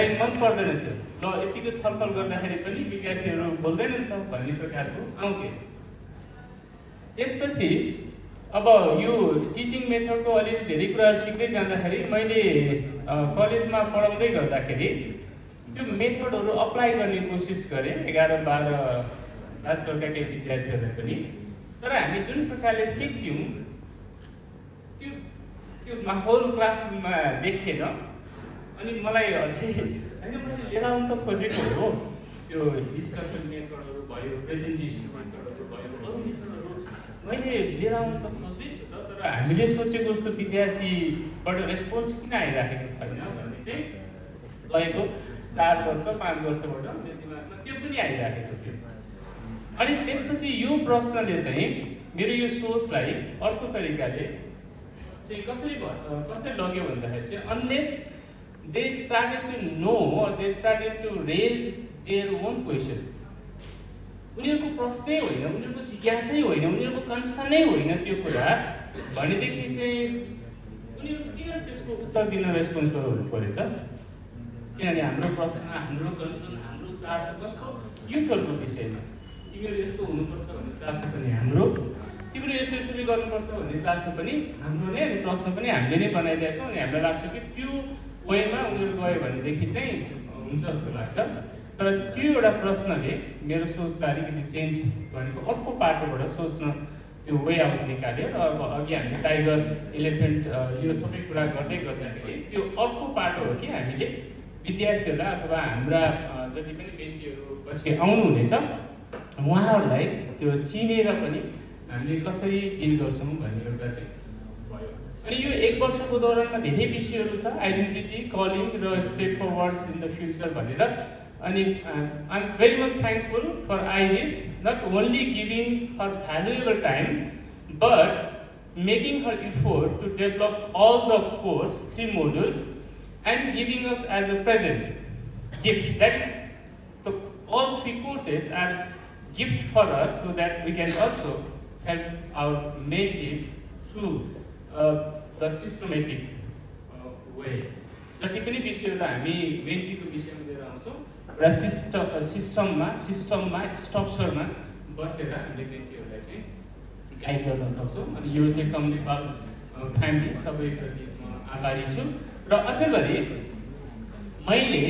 हामीलाई मन पर्दैन थियो। ल यतिको छलफल गर्दाखेरि पनि विद्यार्थीहरू बोल्दैन नि त भन्ने प्रकारको आउँथ्यो। त्यसपछि अब यो टिचिङ मेथडको अलिकति धेरै कुराहरू सिक्दै जाँदाखेरि मैले कलेजमा पढाउँदै गर्दाखेरि त्यो मेथडहरू अप्लाई गर्ने कोसिस गरेँ 11-12 क्लासका केही विद्यार्थीहरूलाई पनि। तर हामी जुन प्रकारले सिक्थ्यौँ त्यो माहौल क्लासमा देखेन। अनि मलाई अझै होइन मैले लिएर आउनु त खोजेको हो, त्यो डिस्कसन मेथडहरू भयो, प्रेजेन्टेसन मेथडहरू भयो, अरू मेथडहरू मैले लिएर आउनु त खोज्दैछु त, तर हामीले सोचेको जस्तो विद्यार्थीबाट रेस्पोन्स किन आइराखेको छैन भन्ने चाहिँ गएको 4 वर्ष 5 वर्षबाट मेरो दिमागमा त्यो पनि आइराखेको थियो। अनि त्यसपछि यो प्रश्नले चाहिँ मेरो यो सोचलाई अर्को तरिकाले चाहिँ कसरी लग्यो भन्दाखेरि चाहिँ unless they started to know or they started to raise their own question, उनीहरूको प्रश्नै होइन, उनीहरूको जिज्ञासै होइन, उनीहरूको कन्सर्नै होइन त्यो कुरा भनेदेखि चाहिँ उनीहरू किन त्यसको उत्तर दिन रेस्पोन्स गर्नु पऱ्यो त? किनभने हाम्रो प्रश्न, हाम्रो कन्सर्न, हाम्रो चासो कस्तो युथहरूको विषयमा, तिमीहरू यस्तो हुनुपर्छ भन्ने चासो पनि हाम्रो, तिमीहरू यसरी गर्नुपर्छ भन्ने चासो पनि हाम्रो नै, अनि प्रश्न पनि हामीले नै बनाइदिएका छौँ। अनि हामीलाई लाग्छ कि त्यो वेमा उनीहरू गयो भनेदेखि चाहिँ हुन्छ जस्तो लाग्छ। तर त्यो एउटा प्रश्नले मेरो सोचलाई अलिकति चेन्ज भनेको अर्को पाटोबाट सोच्न त्यो वे आउट निकाल्यो। र अब अघि हामीले टाइगर, इलिफेन्ट यो सबै कुरा गर्दै गर्दाखेरि त्यो अर्को पाटो हो कि हामीले विद्यार्थीहरूलाई अथवा हाम्रा जति पनि व्यक्तिहरू पछि आउनुहुनेछ उहाँहरूलाई त्यो चिनेर पनि हामीले कसरी डिल गर्छौँ भन्ने एउटा चाहिँ भयो। अनि यो 1 वर्षको दौरानमा धेरै विषयहरू छ, आइडेन्टिटी, कलिङ र step forwards in the future भनेर। अनि I am very much thankful for Iris, not only giving her valuable time but making her effort to develop all the course 3 modules and giving us as a present gift. That is, all 3 courses are gift for us so that we can also help our mentees through the systematic way. जति पनि विषयहरू हामी मेन्टीको विषयमा लिएर आउँछौँ र सिस्टममा स्ट्रक्चरमा बसेर हामीले मेन्टीहरूलाई चाहिँ गाइड गर्न सक्छौँ। अनि यो चाहिँ कम्युनिटी फ्यामिली सबैप्रति म आभारी छु। र अझै गरी मैले